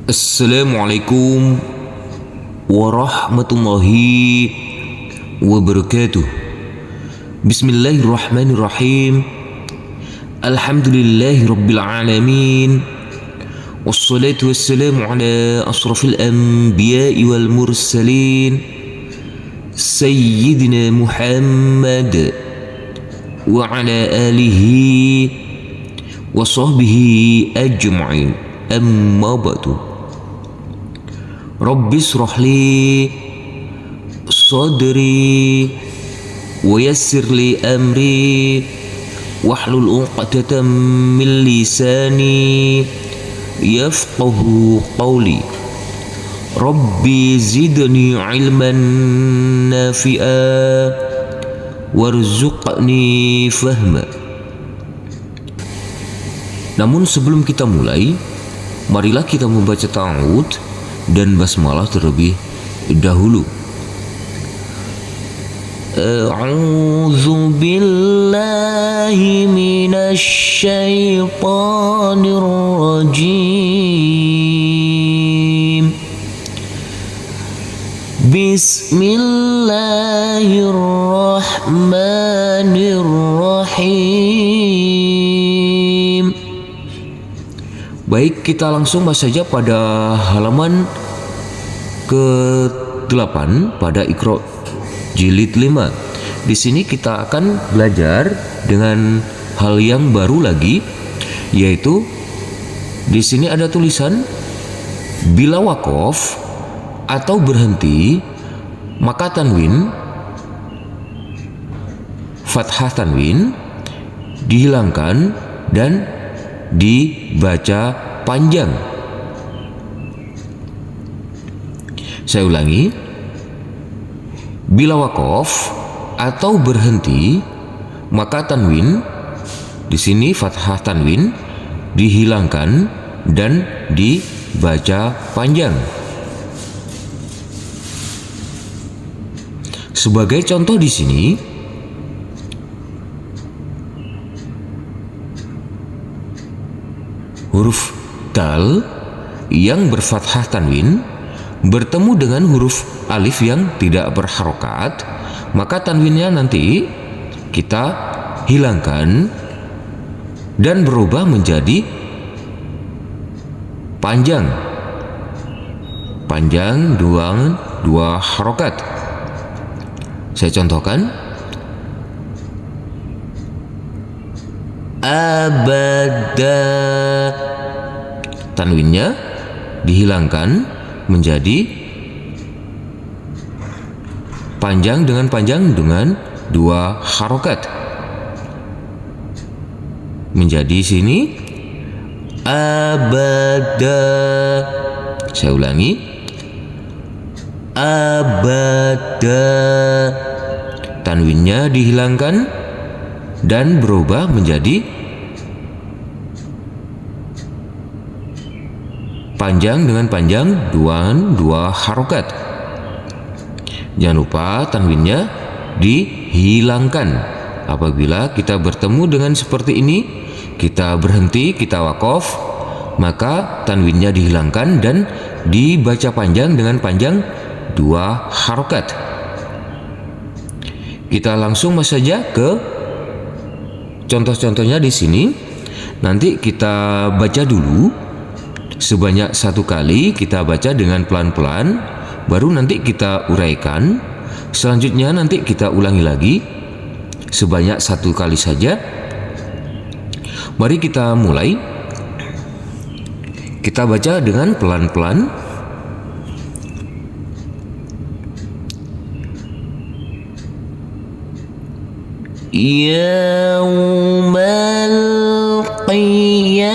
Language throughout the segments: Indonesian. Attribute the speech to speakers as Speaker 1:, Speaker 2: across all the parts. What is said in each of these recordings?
Speaker 1: Assalamualaikum warahmatullahi wabarakatuh. Bismillahirrahmanirrahim. Alhamdulillahi rabbil alamin. Wassalatu wassalamu ala asrafil anbiya'i wal mursalin Sayyidina Muhammad wa ala alihi wa sahbihi ajma'in. Amma ba'du. Rabbi shrahli sadri wa yassir li amri wahlul 'uqdatam min lisani yafqahu qawli. Rabbi zidni ilman nafi'a warzuqni fahma. Namun sebelum kita mulai, marilah kita membaca ta'awudz dan basmalah terlebih dahulu. A'udzu billahi minasy syaithanir rajim. Bismillahirrahmanirrahim. Baik, kita langsung bahas saja pada halaman ke-8 pada Iqra jilid 5. Di sini kita akan belajar dengan hal yang baru lagi, yaitu di sini ada tulisan bila waqaf atau berhenti maka tanwin fathah tanwin dihilangkan dan dibaca panjang. Saya ulangi. Bila waqaf atau berhenti maka tanwin, di sini fathah tanwin dihilangkan dan dibaca panjang. Sebagai contoh di sini, huruf dal yang berfathah tanwin bertemu dengan huruf alif yang tidak berharokat, maka tanwinnya nanti kita hilangkan dan berubah menjadi panjang dua harokat. Saya contohkan. Abada, tanwinnya dihilangkan menjadi panjang dengan dua harokat. Menjadi sini abada. Saya ulangi. Abada, tanwinnya dihilangkan dan berubah menjadi panjang dengan panjang dua harokat. Jangan lupa tanwinnya dihilangkan. Apabila kita bertemu dengan seperti ini, kita berhenti, kita waqaf, maka tanwinnya dihilangkan dan dibaca panjang dengan panjang dua harokat. Kita langsung masuk saja ke contoh-contohnya di sini. Nanti kita baca dulu sebanyak satu kali, kita baca dengan pelan-pelan, baru nanti kita uraikan. Selanjutnya nanti kita ulangi lagi sebanyak satu kali saja. Mari kita mulai. Kita baca dengan pelan-pelan. Yaumal qiyamati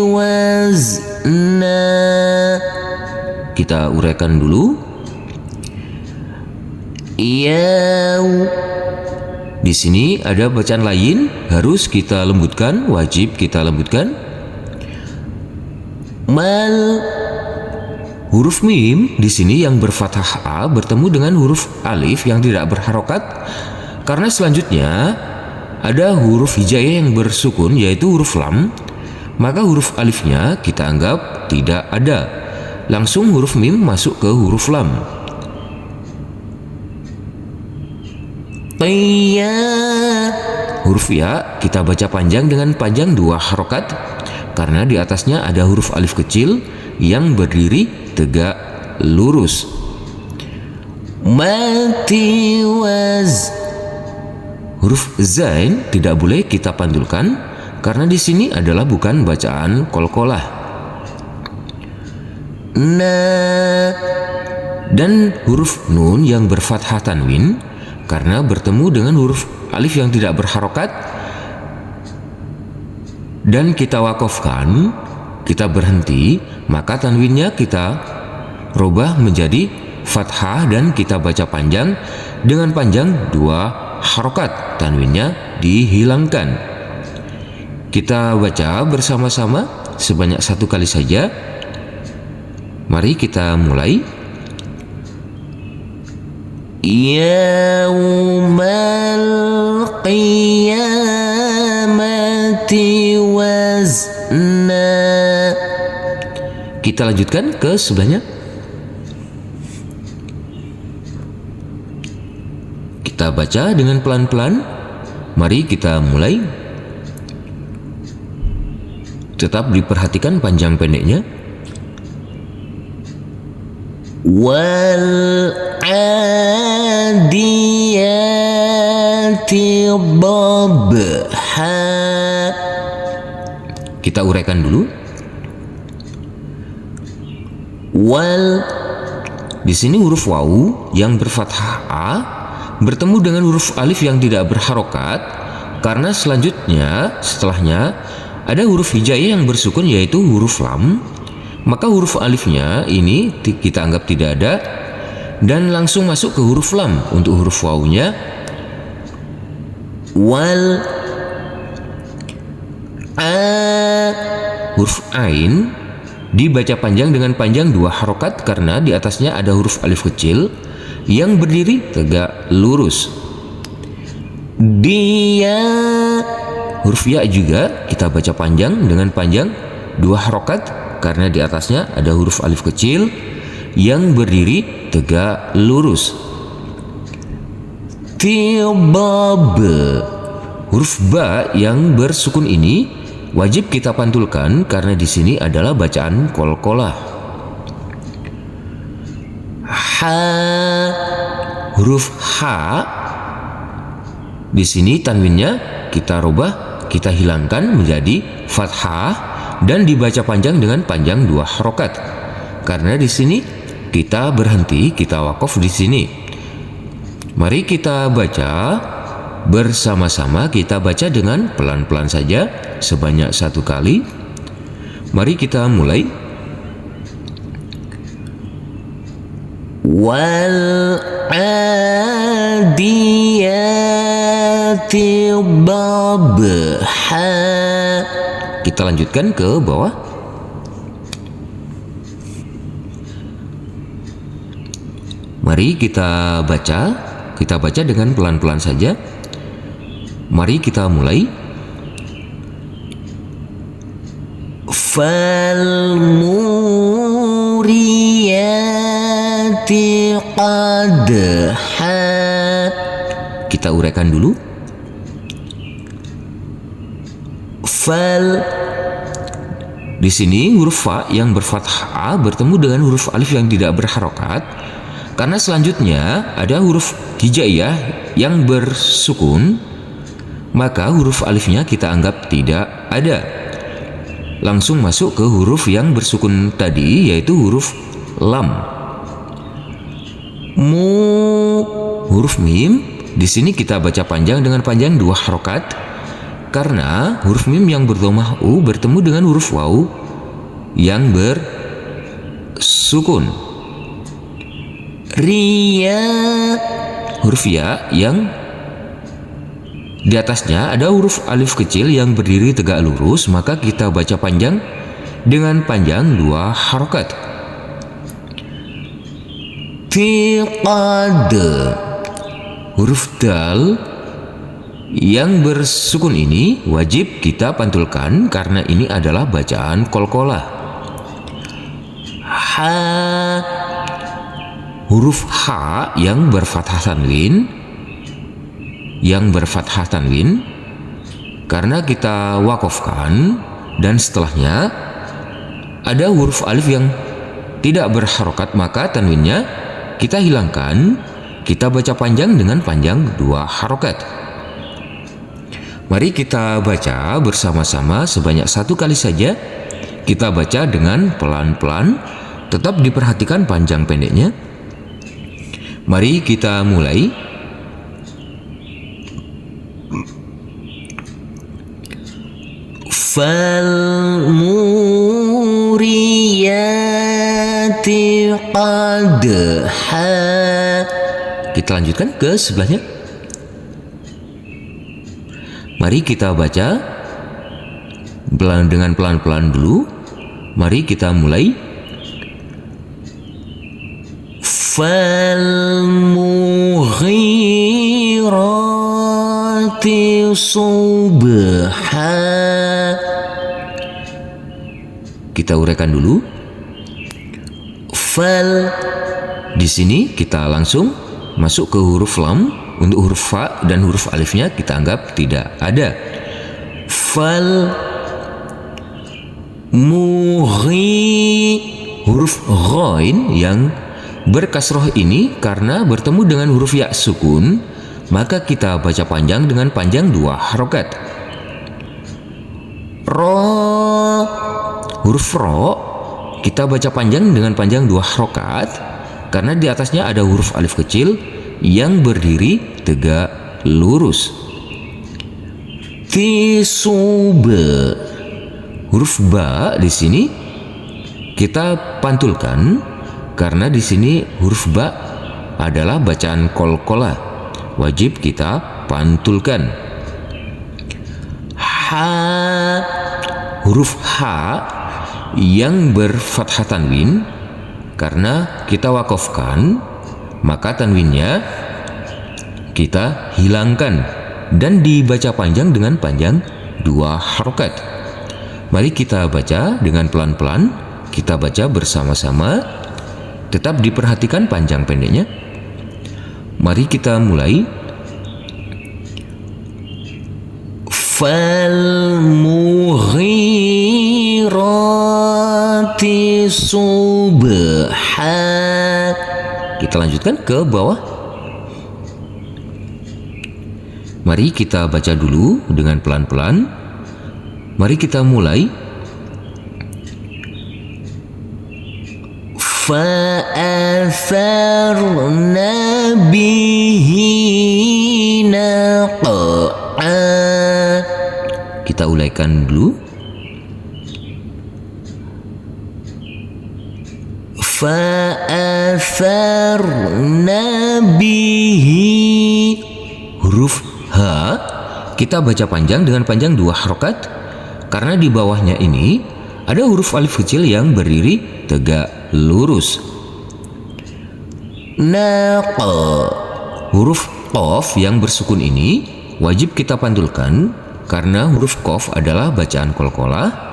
Speaker 1: wazna. Kita uraikan dulu. Di sini ada bacaan lain, harus kita lembutkan, wajib kita lembutkan. Huruf mim di sini yang berfathah a bertemu dengan huruf alif yang tidak berharokat, karena selanjutnya ada huruf hijaiyah yang bersukun, yaitu huruf lam. maka huruf alifnya kita anggap tidak ada. Langsung huruf mim masuk ke huruf lam. Qiya. Huruf ya kita baca panjang dengan panjang 2 harokat karena di atasnya ada huruf alif kecil yang berdiri tegak lurus. Mati waz. Huruf zain tidak boleh kita pantulkan karena di sini adalah bukan bacaan qalqalah. Na. Dan huruf nun yang berfathah tanwin karena bertemu dengan huruf alif yang tidak berharokat dan kita wakofkan, kita berhenti, maka tanwinnya kita rubah menjadi fathah dan kita baca panjang dengan panjang 2 harokat, tanwinnya dihilangkan. Kita baca bersama-sama sebanyak 1 kali saja. Mari kita mulai. Yaumal qiyamati wazna. Kita lanjutkan ke sebelahnya. Kita baca dengan pelan-pelan. Mari kita mulai. Tetap diperhatikan panjang pendeknya. Wal adiyati dhabha. Kita uraikan dulu. Wal, di sini huruf wawu yang berfathah a bertemu dengan huruf alif yang tidak berharokat karena setelahnya ada huruf hijaiyah yang bersukun yaitu huruf lam, maka huruf alifnya ini kita anggap tidak ada dan langsung masuk ke huruf lam. Untuk huruf wawunya wal a, huruf ain dibaca panjang dengan panjang 2 harokat karena di atasnya ada huruf alif kecil yang berdiri tegak lurus. Dia, huruf ya juga kita baca panjang dengan panjang 2 harokat karena di atasnya ada huruf alif kecil yang berdiri tegak lurus. Tibab, huruf ba yang bersukun ini wajib kita pantulkan karena di sini adalah bacaan qalqalah. Ha, huruf H di sini tanwinnya kita rubah, kita hilangkan menjadi fathah dan dibaca panjang dengan panjang 2 harokat. Karena di sini kita berhenti, kita wakaf di sini. Mari kita baca bersama-sama, kita baca dengan pelan-pelan saja sebanyak 1 kali. Mari kita mulai. Wal adiyati dhabha. Kita lanjutkan ke bawah. Mari kita baca dengan pelan-pelan saja. Mari kita mulai. Fal muriyati qadha. Kita uraikan dulu. Fal, di sini huruf fa yang berfathah a bertemu dengan huruf alif yang tidak berharokat karena selanjutnya ada huruf hijaiyah yang bersukun, maka huruf alifnya kita anggap tidak ada. Langsung masuk ke huruf yang bersukun tadi yaitu huruf lam. Mu, huruf mim di sini kita baca panjang dengan panjang 2 harokat karena huruf mim yang berdhamah u bertemu dengan huruf waw yang bersukun. Ria, huruf ya yang di atasnya ada huruf alif kecil yang berdiri tegak lurus, maka kita baca panjang dengan panjang 2 harokat. Tiqad, huruf dal Yang bersukun ini wajib kita pantulkan karena ini adalah bacaan qalqalah. Ha, huruf H yang berfathah tanwin, karena kita wakofkan dan setelahnya ada huruf alif yang tidak berharokat, maka tanwinnya kita hilangkan, kita baca panjang dengan panjang 2 harokat. Mari kita baca bersama-sama sebanyak 1 kali saja. Kita baca dengan pelan-pelan, tetap diperhatikan panjang pendeknya. Mari kita mulai. Falmuriyati qadha. Kita lanjutkan ke sebelahnya. Mari kita baca dengan pelan-pelan dulu. Mari kita mulai. Falmughirati subha. Kita uraikan dulu. Fal, di sini kita langsung masuk ke huruf lam. Untuk huruf fa dan huruf alifnya kita anggap tidak ada. Fal mughi, huruf ghain yang berkasroh ini karena bertemu dengan huruf ya sukun, maka kita baca panjang dengan panjang 2 harokat. Ro, huruf ro kita baca panjang dengan panjang 2 harokat karena di atasnya ada huruf alif kecil yang berdiri tegak lurus. Tisube, huruf ba di sini kita pantulkan karena di sini huruf ba adalah bacaan qalqalah, wajib kita pantulkan. Ha, huruf H yang berfathah tanwin karena kita wakofkan, maka tanwinnya kita hilangkan dan dibaca panjang dengan panjang 2 harokat. Mari kita baca dengan pelan-pelan. Kita baca bersama-sama, tetap diperhatikan panjang pendeknya. Mari kita mulai. Falmughirati subha. Kita lanjutkan ke bawah. Mari kita baca dulu dengan pelan-pelan. Mari kita mulai. Fa'atharna bihi naq'a. Kita ulaikan dulu. Fa'atharna bihi, huruf H kita baca panjang dengan panjang 2 harokat karena di bawahnya ini ada huruf alif kecil yang berdiri tegak lurus. Naqa, huruf qaf yang bersukun ini wajib kita pantulkan karena huruf qaf adalah bacaan qalqalah.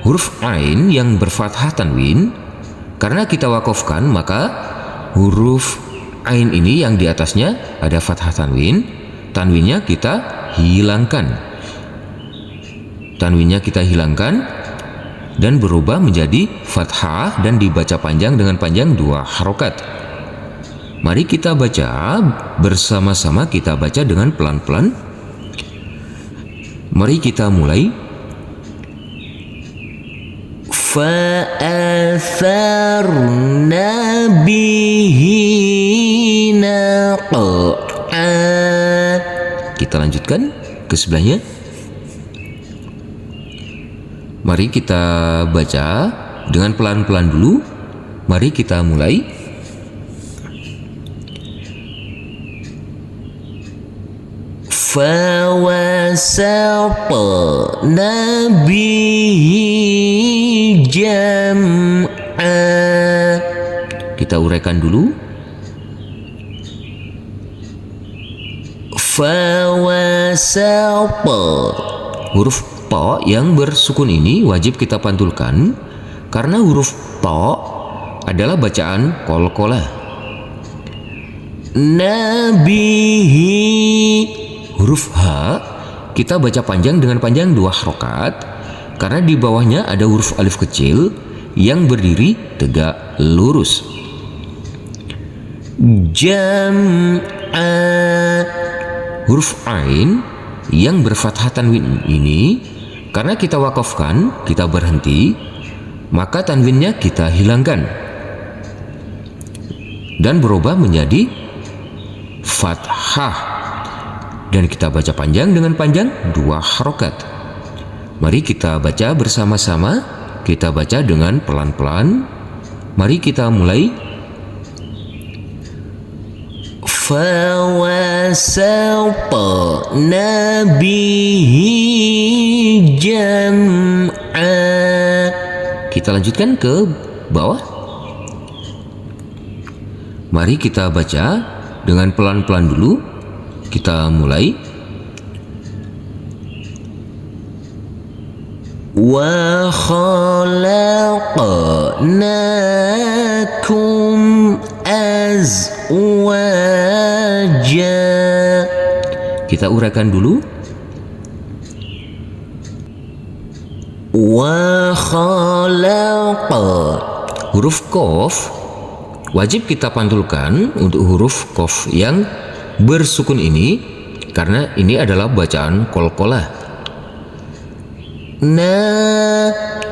Speaker 1: Huruf ain yang berfathah tanwin karena kita wakofkan, maka huruf ain ini yang di atasnya ada fathah tanwin, tanwinnya kita hilangkan. Tanwinnya kita hilangkan dan berubah menjadi fathah dan dibaca panjang dengan panjang 2 harokat. Mari kita baca bersama-sama, kita baca dengan pelan-pelan. Mari kita mulai. Fa'atharna bihi naq'a. Kita lanjutkan ke sebelahnya. Mari kita baca dengan pelan-pelan dulu. Mari kita mulai. Fawasatna bihi jam'a. Kita uraikan dulu. Fawasapa. Huruf po yang bersukun ini wajib kita pantulkan karena huruf po adalah bacaan qalqalah. Nabihi. Huruf H kita baca panjang dengan panjang 2 harokat karena di bawahnya ada huruf alif kecil yang berdiri tegak lurus. Jam'a. Huruf Ain yang berfathah tanwin ini karena kita wakafkan, kita berhenti, maka tanwinnya kita hilangkan dan berubah menjadi fathah dan kita baca panjang dengan panjang 2 harokat. Mari kita baca bersama-sama, kita baca dengan pelan-pelan. Mari kita mulai. Fawasapa nabihi jam'a. Kita lanjutkan ke bawah. Mari kita baca dengan pelan-pelan dulu. Kita mulai. Wa khalaqnakum azwaja. Kita uraikan dulu. Wa khalaqa. Huruf qaf wajib kita pantulkan untuk huruf qaf yang bersukun ini karena ini adalah bacaan qalqalah.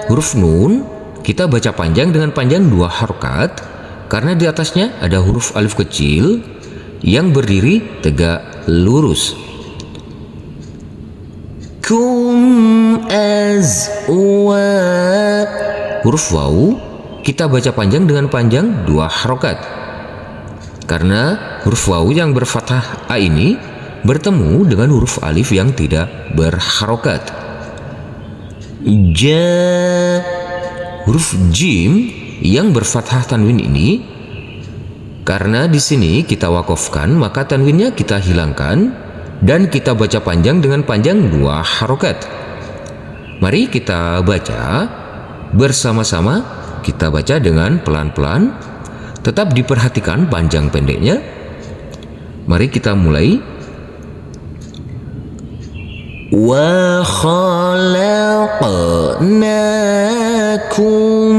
Speaker 1: Huruf nun kita baca panjang dengan panjang 2 harokat karena di atasnya ada huruf alif kecil yang berdiri tegak lurus. Kum azwa. Huruf waw kita baca panjang dengan panjang 2 harokat karena huruf waw yang berfathah a ini bertemu dengan huruf alif yang tidak berharokat. Huruf jim yang berfathah tanwin ini karena di sini kita wakafkan, maka tanwinnya kita hilangkan dan kita baca panjang dengan panjang 2 harokat. Mari kita baca bersama-sama, kita baca dengan pelan-pelan, tetap diperhatikan panjang pendeknya. Mari kita mulai. Wa khalaqnakum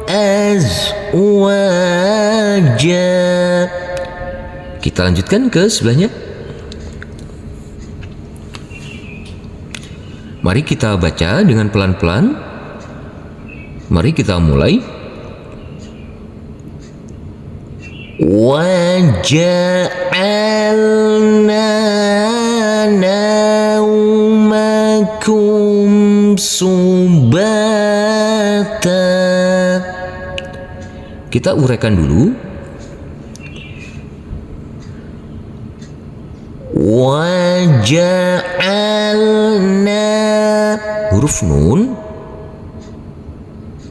Speaker 1: azwaja. Kita lanjutkan ke sebelahnya. Mari kita baca dengan pelan-pelan. Mari kita mulai. وَجَعَلْنَا نَوْمَكُمْ سُبَاتًا. Kita uraikan dulu. وَجَعَلْنَا. Huruf nun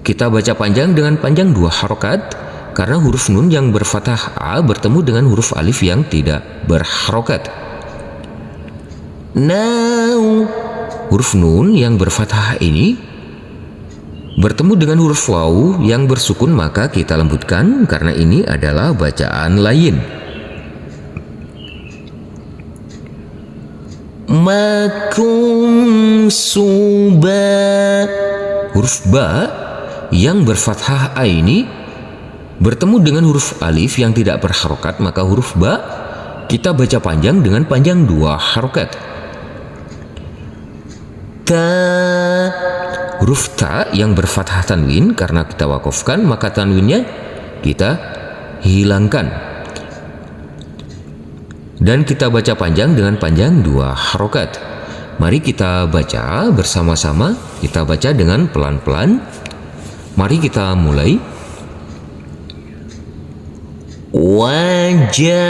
Speaker 1: kita baca panjang dengan panjang 2 harokat karena huruf nun yang berfathah a bertemu dengan huruf alif yang tidak berharokat. Now. Huruf nun yang berfathah ini bertemu dengan huruf waw yang bersukun, maka kita lembutkan karena ini adalah bacaan lain. Makum suba. Huruf ba yang berfathah a ini bertemu dengan huruf alif yang tidak berharokat, maka huruf ba kita baca panjang dengan panjang 2 harokat. Ta. Huruf ta yang berfathah tanwin karena kita wakafkan, maka tanwinnya kita hilangkan dan kita baca panjang dengan panjang 2 harokat. Mari kita baca bersama-sama, kita baca dengan pelan-pelan. Mari kita mulai. وَجَعَلْنَا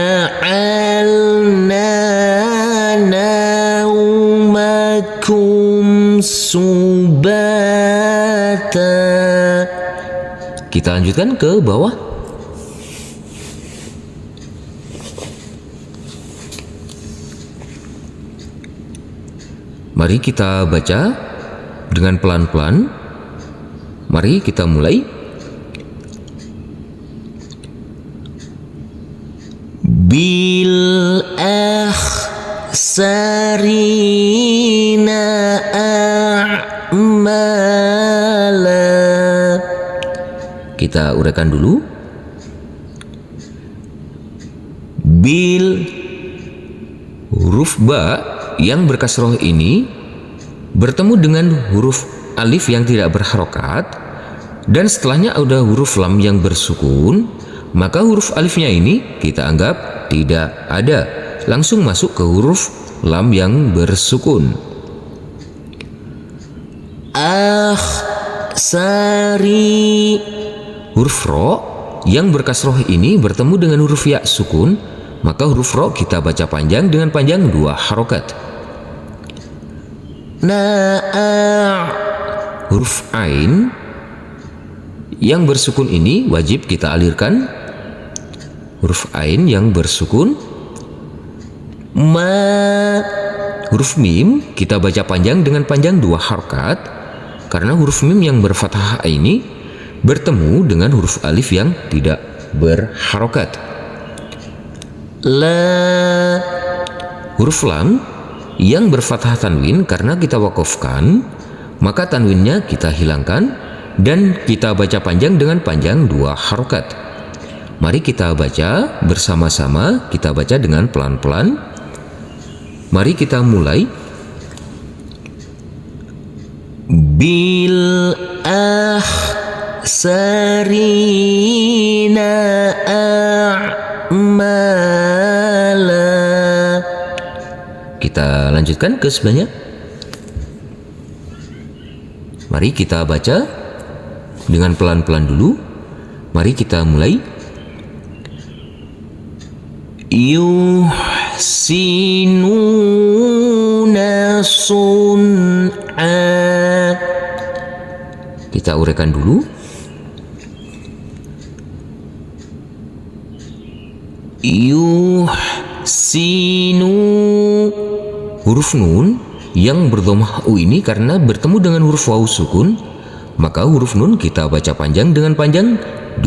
Speaker 1: نَوْمَكُمْ سُبَاتًا. Kita lanjutkan ke bawah. Mari kita baca dengan pelan-pelan. Mari kita mulai. Bil akhsarina a'mala. Kita uraikan dulu. Bil, huruf ba yang berkasroh ini bertemu dengan huruf alif yang tidak berharokat, dan setelahnya ada huruf lam yang bersukun, maka huruf alifnya ini kita anggap tidak ada, langsung masuk ke huruf lam yang bersukun. Akhsari, huruf ro yang berkasroh ini bertemu dengan huruf ya sukun, maka huruf ro kita baca panjang dengan panjang 2 harokat. Huruf ain yang bersukun ini wajib kita alirkan. Huruf ain yang bersukun. Huruf mim kita baca panjang dengan panjang 2 harokat, karena huruf mim yang berfathah ini bertemu dengan huruf alif yang tidak berharokat. La, huruf lam yang berfathah tanwin, karena kita wakofkan maka tanwinnya kita hilangkan dan kita baca panjang dengan panjang 2 harokat. Mari kita baca bersama-sama, kita baca dengan pelan-pelan. Mari kita mulai. Bil akhsarina a'mala. Kita lanjutkan ke sebelahnya. Mari kita baca dengan pelan-pelan dulu. Mari kita mulai. Yuhsinuna sun'a. Kita uraikan dulu. Yuhsinu, huruf nun yang berdhamah u ini karena bertemu dengan huruf waw sukun, maka huruf nun kita baca panjang dengan panjang 2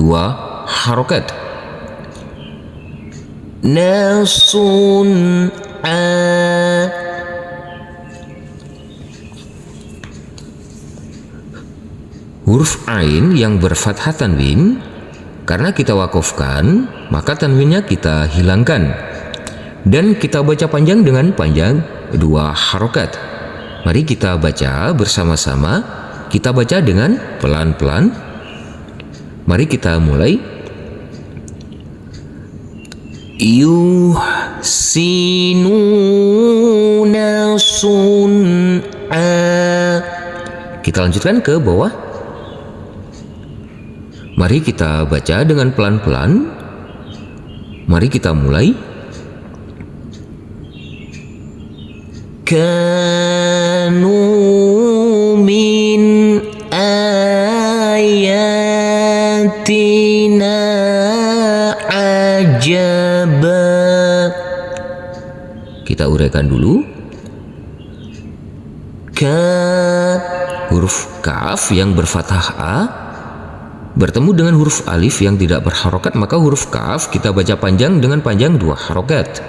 Speaker 1: harokat. Nasun'a, huruf ain yang berfathah tanwin, karena kita wakofkan maka tanwinnya kita hilangkan dan kita baca panjang dengan panjang 2 harokat. Mari kita baca bersama-sama, kita baca dengan pelan-pelan. Mari kita mulai. Yuhsinuna sun'a. Kita lanjutkan ke bawah. Mari kita baca dengan pelan-pelan. Mari kita mulai. Kanu min ayatina ajaba. Kita uraikan dulu. Huruf kaf yang berfathah a bertemu dengan huruf alif yang tidak berharokat, maka huruf kaf kita baca panjang dengan panjang 2 harokat.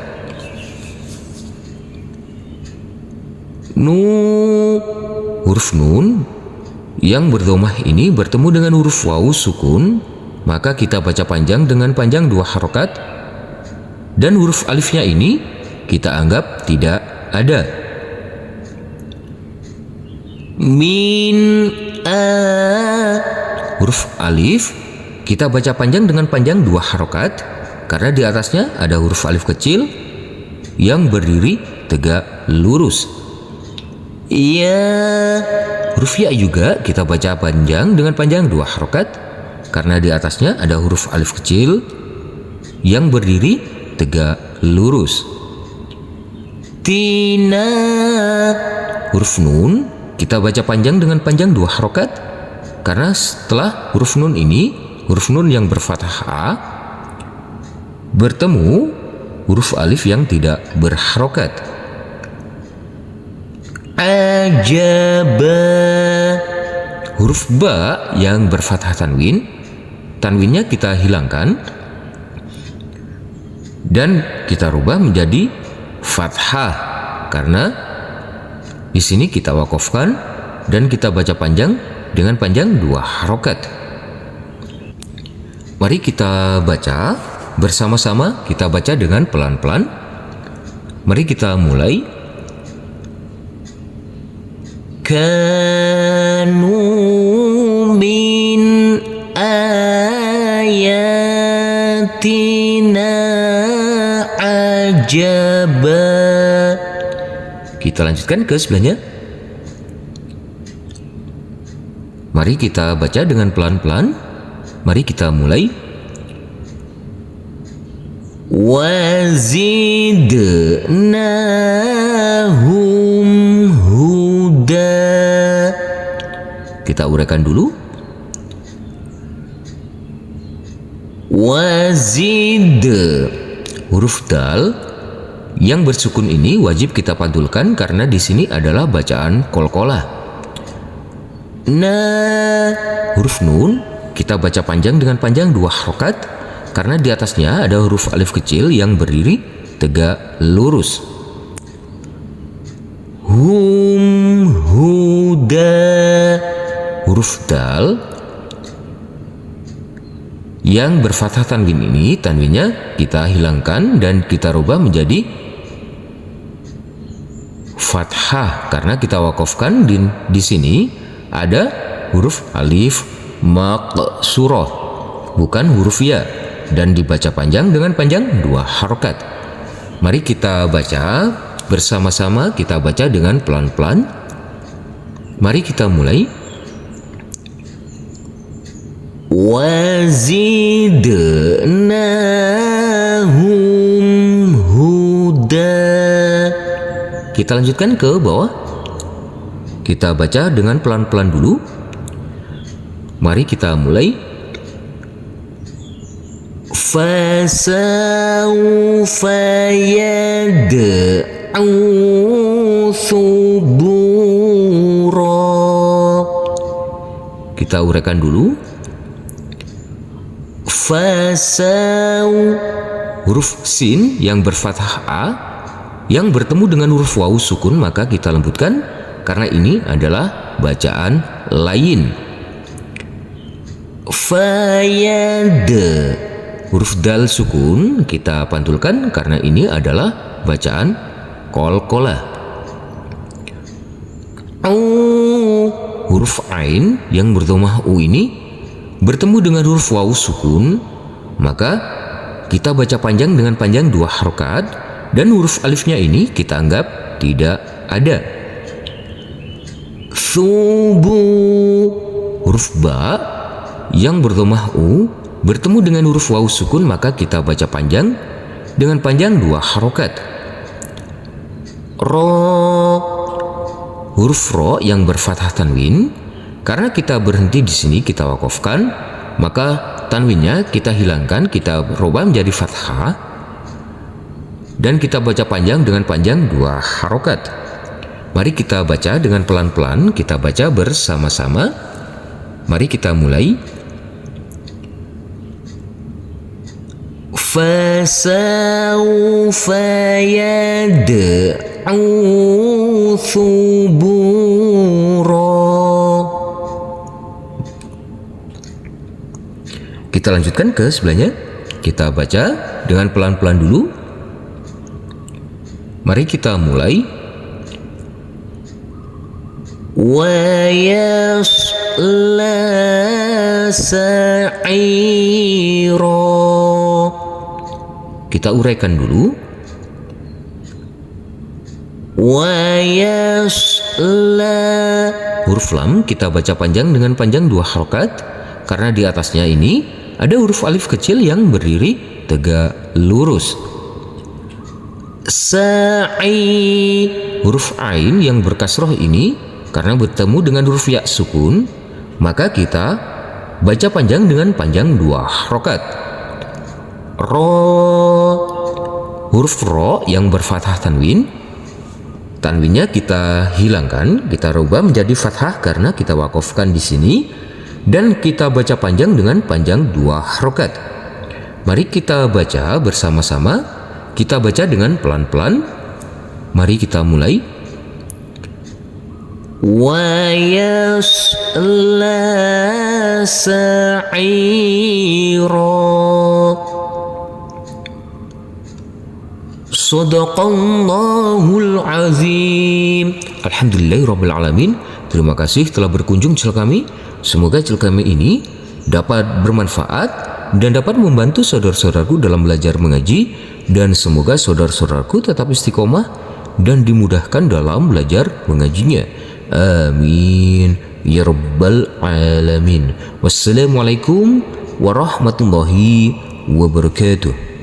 Speaker 1: Huruf nun yang berdhamah ini bertemu dengan huruf waw sukun, maka kita baca panjang dengan panjang 2 harokat, dan huruf alifnya ini kita anggap tidak ada. Min huruf alif kita baca panjang dengan panjang 2 harokat, karena di atasnya ada huruf alif kecil yang berdiri tegak lurus. Ya, huruf ya juga kita baca panjang dengan panjang 2 harokat, karena di atasnya ada huruf alif kecil yang berdiri tegak lurus. Tina, huruf nun kita baca panjang dengan panjang 2 harokat, karena setelah huruf nun ini, huruf nun yang berfathah a bertemu huruf alif yang tidak berharokat. ajaba. Huruf ba yang berfathah tanwin, tanwinnya kita hilangkan dan kita rubah menjadi fathah karena di sini kita wakafkan dan kita baca panjang dengan panjang 2 harokat. Mari kita baca bersama-sama, kita baca dengan pelan-pelan. Mari kita mulai. Kanu min ayatina ajaba. Kita lanjutkan ke sebelahnya. Mari kita baca dengan pelan-pelan. Mari kita mulai. Wazidnahum huda. Kita uraikan dulu. Wazid. Huruf dal yang bersukun ini wajib kita pantulkan karena di sini adalah bacaan qalqalah. Huruf nun kita baca panjang dengan panjang 2 harokat karena di atasnya ada huruf alif kecil yang berdiri tegak lurus. Hum huda. Huruf dal yang berfathah tanwin ini, tanwinnya kita hilangkan dan kita rubah menjadi fathah karena kita wakafkan di sini ada huruf alif maqsurah, bukan huruf ya, dan dibaca panjang dengan panjang 2 harokat. Mari kita baca bersama-sama, kita baca dengan pelan-pelan. Mari kita mulai. Wazidnahum huda. Kita lanjutkan ke bawah. Kita baca dengan pelan-pelan dulu. Mari kita mulai. Fasawfa yad'u thubura. Kita uraikan dulu. Fasaw. Huruf sin yang berfathah a yang bertemu dengan huruf waw sukun maka kita lembutkan karena ini adalah bacaan lain. Fayad. Huruf dal sukun kita pantulkan karena ini adalah bacaan qalqalah. Huruf ain yang berdhammah u ini bertemu dengan huruf waw sukun maka kita baca panjang dengan panjang 2 harokat dan huruf alifnya ini kita anggap tidak ada. Subu. Huruf ba yang berdhammah u bertemu dengan huruf waw sukun maka kita baca panjang dengan panjang 2 harokat. Ro. Huruf ro yang berfathah tanwin karena kita berhenti di sini kita wakafkan maka tanwinnya kita hilangkan, kita rubah menjadi fathah dan kita baca panjang dengan panjang 2 harokat. Mari kita baca dengan pelan-pelan, kita baca bersama-sama. Mari kita mulai. Fasawfa yad'u thubura. Kita lanjutkan ke sebelahnya. Kita baca dengan pelan-pelan dulu. Mari kita mulai. Wa yasla sa'ira. Kita uraikan dulu. Wa yasla. Huruf lam kita baca panjang dengan panjang 2 harokat karena di atasnya ini ada huruf alif kecil yang berdiri tegak lurus. Sa'i. Huruf ain yang berkasroh ini karena bertemu dengan huruf ya sukun maka kita baca panjang dengan panjang 2 harokat. Ro. Huruf ro yang berfathah tanwin, Tanwinnya kita hilangkan, kita rubah menjadi fathah karena kita wakafkan di sini, dan kita baca panjang dengan panjang 2 harokat. Mari kita baca bersama-sama. Kita baca dengan pelan-pelan. Mari kita mulai. Wa yasla sa'ira. Sadaqallahul azim. Alhamdulillahirabbil alamin. Terima kasih telah berkunjung channel kami. Semoga channel kami ini dapat bermanfaat dan dapat membantu saudara-saudaraku dalam belajar mengaji, dan semoga saudara-saudaraku tetap istiqomah dan dimudahkan dalam belajar mengajinya. Amin ya rabbal alamin. Wassalamualaikum warahmatullahi wabarakatuh.